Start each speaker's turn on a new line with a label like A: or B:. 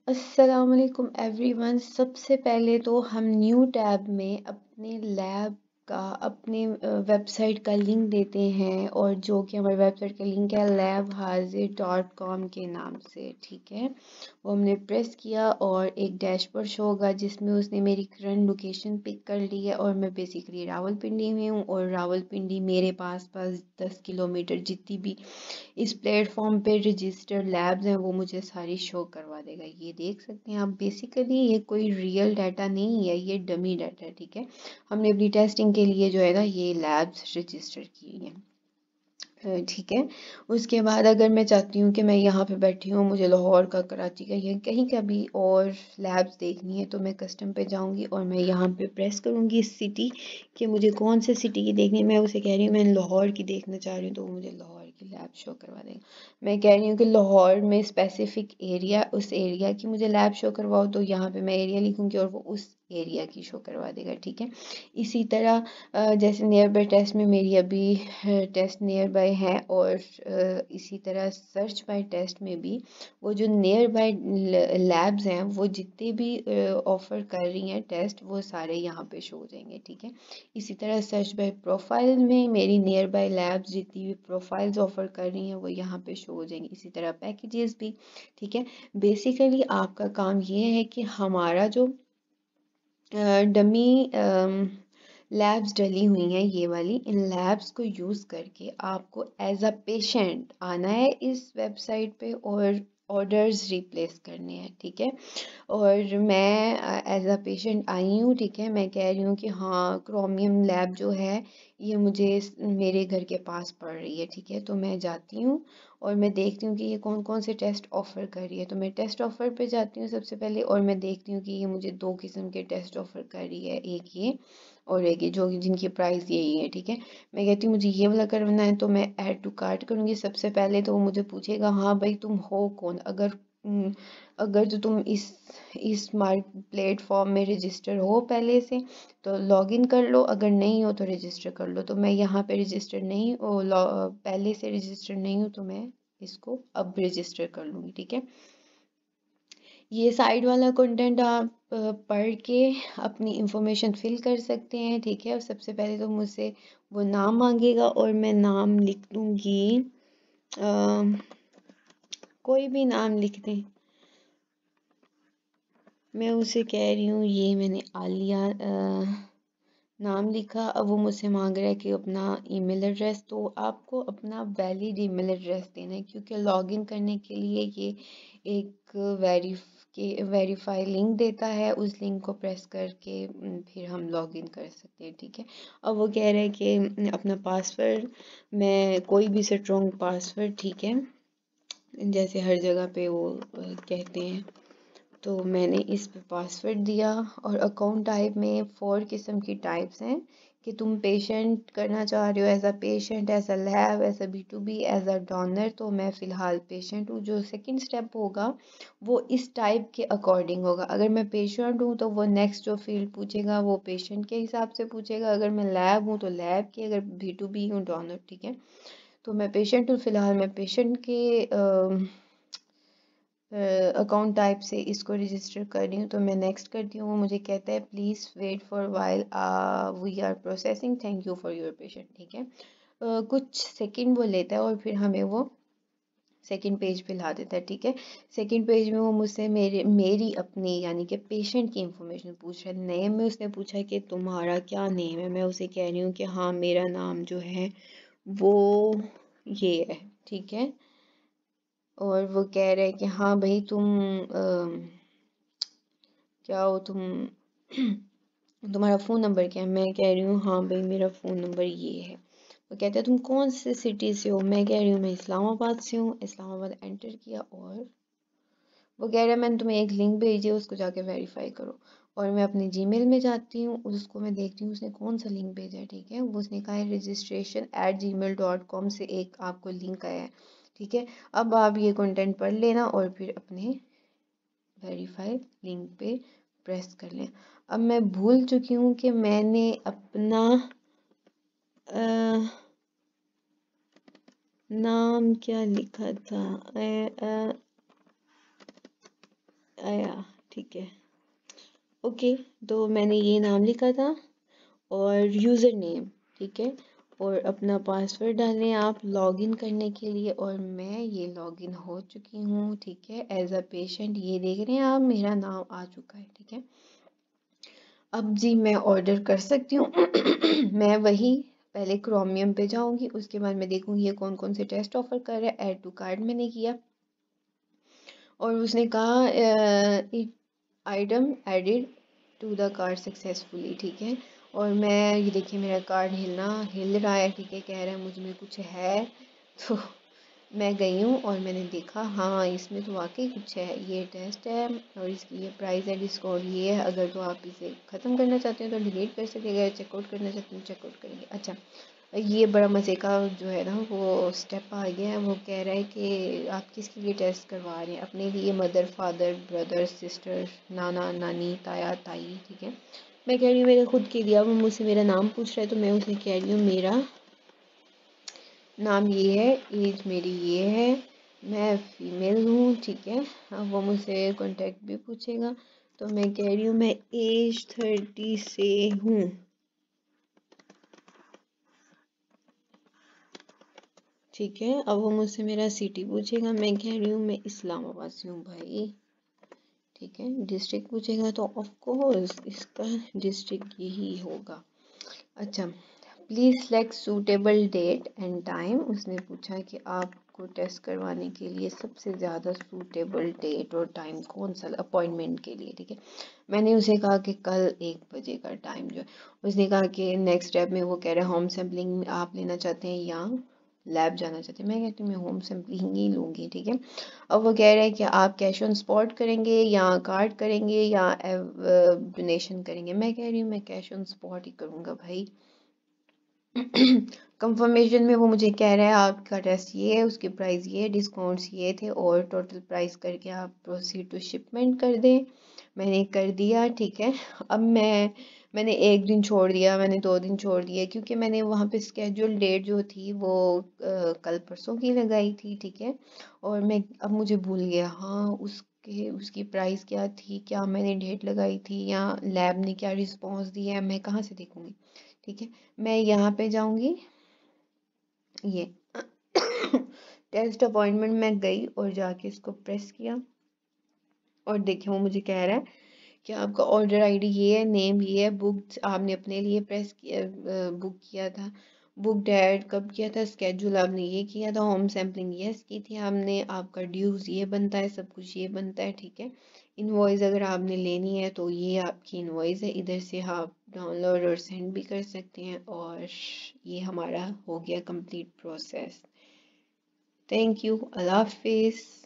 A: अस्सलाम वालेकुम एवरीवन। सबसे पहले तो हम न्यू टैब में अपने लैब का अपने वेबसाइट का लिंक देते हैं, और जो कि हमारी वेबसाइट का लिंक है labhaziर.com के नाम से। ठीक है, वो हमने प्रेस किया और एक डैशबोर्ड शो होगा जिसमें उसने मेरी करंट लोकेशन पिक कर ली है, और मैं बेसिकली रावलपिंडी में हूँ, और रावलपिंडी मेरे पास 10 किलोमीटर जितनी भी इस प्लेटफॉर्म पे रजिस्टर्ड लैब्स हैं वो मुझे सारी शो करवा देगा। ये देख सकते हैं आप, बेसिकली ये कोई रियल डाटा नहीं है, ये डमी डाटा है। ठीक है, हमने अपनी टेस्टिंग के लिए जो है ना ये लैब्स रजिस्टर की हैं। ठीक है, उसके बाद अगर मैं चाहती हूँ कि मैं यहाँ पे बैठी हूँ, मुझे लाहौर का, कराची का या कहीं का भी और लैब्स देखनी है, तो मैं कस्टम पे जाऊँगी और मैं यहाँ पे प्रेस करूँगी सिटी कि मुझे कौन से सिटी की देखनी है। मैं उसे कह रही हूँ मैं लाहौर की देखना चाह रही हूँ, तो वो मुझे लाहौर की लैब शो करवा देगा। मैं कह रही हूँ कि लाहौर में स्पेसिफिक एरिया, उस एरिया की मुझे लैब शो करवाओ, तो यहाँ पे मैं एरिया लिखूँगी और वो उस एरिया की शो करवा देगा। ठीक है, इसी तरह जैसे नियर बाय टेस्ट में मेरी अभी टेस्ट नियर बाय है, और इसी तरह सर्च बाय टेस्ट में भी वो जो नियर बाय लैब्स हैं वो जितने भी ऑफ़र कर रही हैं टेस्ट, वो सारे यहाँ पे शो हो जाएंगे। ठीक है, इसी तरह सर्च बाय प्रोफाइल में मेरी नियर बाय लैब्स जितनी भी प्रोफाइल्स ऑफ़र कर रही हैं वो यहाँ पे शो हो जाएंगी। इसी तरह पैकेजेस भी। ठीक है, बेसिकली आपका काम ये है कि हमारा जो डमी लैब्स डली हुई हैं ये वाली, इन लैब्स को यूज़ करके आपको एज अ पेशेंट आना है इस वेबसाइट पे और ऑर्डर्स रिप्लेस करने हैं। ठीक है, और मैं एज अ पेशेंट आई हूँ। ठीक है, मैं कह रही हूँ कि हाँ क्रोमियम लैब जो है ये मुझे मेरे घर के पास पड़ रही है। ठीक है, तो मैं जाती हूँ और मैं देखती हूँ कि ये कौन कौन से टेस्ट ऑफ़र कर रही है, तो मैं टेस्ट ऑफ़र पे जाती हूँ सबसे पहले, और मैं देखती हूँ कि ये मुझे दो किस्म के टेस्ट ऑफ़र कर रही है, एक ये और एक ये जो जिनकी प्राइस यही है। ठीक है, मैं कहती हूँ मुझे ये वाला करना है, तो मैं ऐड टू कार्ट करूँगी सबसे पहले। तो वो मुझे पूछेगा हाँ भाई तुम हो कौन, अगर तो तुम इस मार्क प्लेटफॉर्म में रजिस्टर हो पहले से तो लॉगिन कर लो, अगर नहीं हो तो रजिस्टर कर लो। तो मैं यहाँ पे रजिस्टर नहीं पहले से रजिस्टर नहीं हूँ, तो मैं इसको अब रजिस्टर कर लूँगी। ठीक है, ये साइड वाला कंटेंट आप पढ़ के अपनी इंफॉर्मेशन फिल कर सकते हैं। ठीक है, और सबसे पहले तो मुझसे वो नाम मांगेगा और मैं नाम लिख दूँगी, कोई भी नाम लिख दें। मैं उसे कह रही हूँ, ये मैंने आलिया नाम लिखा। अब वो मुझसे मांग रहा है कि अपना ईमेल एड्रेस, तो आपको अपना वैलिड ईमेल एड्रेस देना है, क्योंकि लॉगिन करने के लिए ये एक वेरीफाई लिंक देता है। उस लिंक को प्रेस करके फिर हम लॉगिन कर सकते हैं। ठीक है, अब वो कह रहा है कि अपना पासवर्ड, मैं कोई भी स्ट्रॉन्ग पासवर्ड, ठीक है, जैसे हर जगह पे वो कहते हैं, तो मैंने इस पे पासवर्ड दिया। और अकाउंट टाइप में 4 किस्म की टाइप्स हैं कि तुम पेशेंट करना चाह रहे हो, as a patient, as a lab, as a B2B, as a donor. तो मैं फ़िलहाल पेशेंट हूँ। जो सेकंड स्टेप होगा वो इस टाइप के अकॉर्डिंग होगा। अगर मैं पेशेंट हूँ तो वो नेक्स्ट जो फील्ड पूछेगा वो पेशेंट के हिसाब से पूछेगा, अगर मैं लैब हूँ तो लैब की, अगर B2B हूँ डोनर। ठीक है, तो मैं पेशेंट हूँ, फ़िलहाल मैं पेशेंट के अकाउंट टाइप से इसको रजिस्टर कर रही हूँ। तो मैं नेक्स्ट करती हूँ। वो मुझे कहता है please wait for while we are processing, thank you for your patient. ठीक है, कुछ सेकंड वो लेता है और फिर हमें वो सेकंड पेज पे ला देता है। ठीक है, सेकंड पेज में वो मुझसे मेरी अपनी यानी कि पेशेंट की इंफॉर्मेशन पूछ रहा है। नेम में उसने पूछा कि तुम्हारा क्या नेम है। मैं उसे कह रही हूँ कि हाँ मेरा नाम जो है वो ये है। ठीक है, और वो कह रहे हैं कि हाँ भाई तुम क्या हो तुम, तुम्हारा फ़ोन नंबर क्या है। मैं कह रही हूँ हाँ भाई मेरा फ़ोन नंबर ये है। वो कहता है तुम कौन से सिटी से हो। मैं कह रही हूँ मैं इस्लामाबाद से हूँ। इस्लामाबाद एंटर किया, और वो कह रहा है मैंने तुम्हें एक लिंक भेजी है, उसको जाके वेरीफाई करो। और मैं अपने जीमेल में जाती हूँ, उसको मैं देखती हूँ उसने कौन सा लिंक भेजा है। ठीक है, वो उसने कहा है registration@gmail.com से एक आपको लिंक आया है। ठीक है, अब आप ये कंटेंट पढ़ लेना और फिर अपने वेरीफाई लिंक पे प्रेस कर लें। अब मैं भूल चुकी हूँ कि मैंने अपना नाम क्या लिखा था। आया, ठीक है। ओके, तो मैंने ये नाम लिखा था और यूज़र नेम, ठीक है, और अपना पासवर्ड डालें आप लॉगिन करने के लिए। और मैं ये लॉगिन हो चुकी हूँ, ठीक है, एज अ पेशेंट। ये देख रहे हैं आप, मेरा नाम आ चुका है, ठीक है। अब जी मैं ऑर्डर कर सकती हूँ। मैं वही पहले क्रोमियम पे जाऊंगी, उसके बाद मैं देखूंगी ये कौन कौन से टेस्ट ऑफर कर रहा है। ऐड टू कार्ट मैंने किया और उसने कहा item added to the card successfully, ठीक है। और मैं ये देखिए मेरा कार्ड हिल रहा है, ठीक है, कह रहा है मुझ में कुछ है। तो मैं गई हूँ और मैंने देखा, हाँ इसमें तो वाकई कुछ है, ये टेस्ट है और इसकी ये प्राइस है, डिस्काउंट ये है। अगर तो आप इसे ख़त्म करना चाहते हैं तो डिलीट कर सकेगा, चेकआउट करना चाहते हैं चेकआउट करेंगे। अच्छा, ये बड़ा मज़े का जो है ना वो स्टेप आ गया है। वो कह रहा है कि आप किसके लिए टेस्ट करवा रहे हैं, अपने लिए, मदर फादर ब्रदर सिस्टर, नाना नानी ताया ताई, ठीक है। मैं कह रही हूँ मेरे खुद के लिए। अब मुझसे मेरा नाम पूछ रहा है तो मैं उसे कह रही हूँ मेरा नाम ये है, एज मेरी ये है, मैं फीमेल हूँ, ठीक है। अब वो मुझसे कांटेक्ट भी पूछेगा तो मैं कह रही हूँ मैं एज 30 से हूँ, ठीक है। अब वो मुझसे मेरा सिटी पूछेगा, मैं कह रही हूँ मैं इस्लामाबाद से हूँ भाई, ठीक है। डिस्ट्रिक्ट पूछेगा तो ऑफ कोर्स इसका डिस्ट्रिक्ट यही होगा। अच्छा, please select suitable date and time. उसने पूछा कि आपको टेस्ट करवाने के लिए सबसे ज़्यादा सूटेबल डेट और टाइम कौन सा अपॉइंटमेंट के लिए, ठीक है। मैंने उसे कहा कि कल 1 बजे का टाइम जो है। उसने कहा कि नेक्स्ट स्टेप में वो कह रहा है होम सैम्पलिंग आप लेना चाहते हैं या लैब जाना चाहते हैं। मैं कहती हूँ मैं होम सैम्पलिंग ही लूँगी, ठीक है। अब वो कह रहा है कि आप कैश ऑन स्पॉट करेंगे या कार्ड करेंगे या डोनेशन करेंगे। मैं कह रही हूँ मैं कैश ऑन स्पॉट ही करूँगा भाई। कंफर्मेशन में वो मुझे कह रहा है आपका टेस्ट ये है, उसके प्राइस ये है, डिस्काउंट्स ये थे और टोटल प्राइस करके आप प्रोसीड टू शिपमेंट कर दें। मैंने कर दिया, ठीक है। अब मैंने 1 दिन छोड़ दिया, मैंने 2 दिन छोड़ दिया, क्योंकि मैंने वहाँ पे स्केड्यूल डेट जो थी वो कल परसों की लगाई थी, ठीक है। और मैं अब मुझे भूल गया, हाँ उसकी प्राइस क्या थी, क्या मैंने डेट लगाई थी या लैब ने क्या रिस्पॉन्स दिया है, मैं कहाँ से देखूँगी, ठीक है। मैं यहाँ पे जाऊँगी, ये टेस्ट अपॉइंटमेंट में गई और जाके इसको प्रेस किया और देखिए वो मुझे कह रहा है कि आपका ऑर्डर आईडी ये है, नेम ये है, बुक आपने अपने लिए प्रेस किया, बुक किया था, बुक डेट कब किया था, स्केड्यूल आपने ये किया था, होम सैम्पलिंग यस की थी आपने, आपका ड्यूज ये बनता है, सब कुछ ये बनता है, ठीक है। इनवॉइस अगर आपने लेनी है तो ये आपकी इनवॉइस है, इधर से आप डाउनलोड और सेंड भी कर सकते हैं। और ये हमारा हो गया कंप्लीट प्रोसेस। थैंक यू, अल्लाह हाफिज़।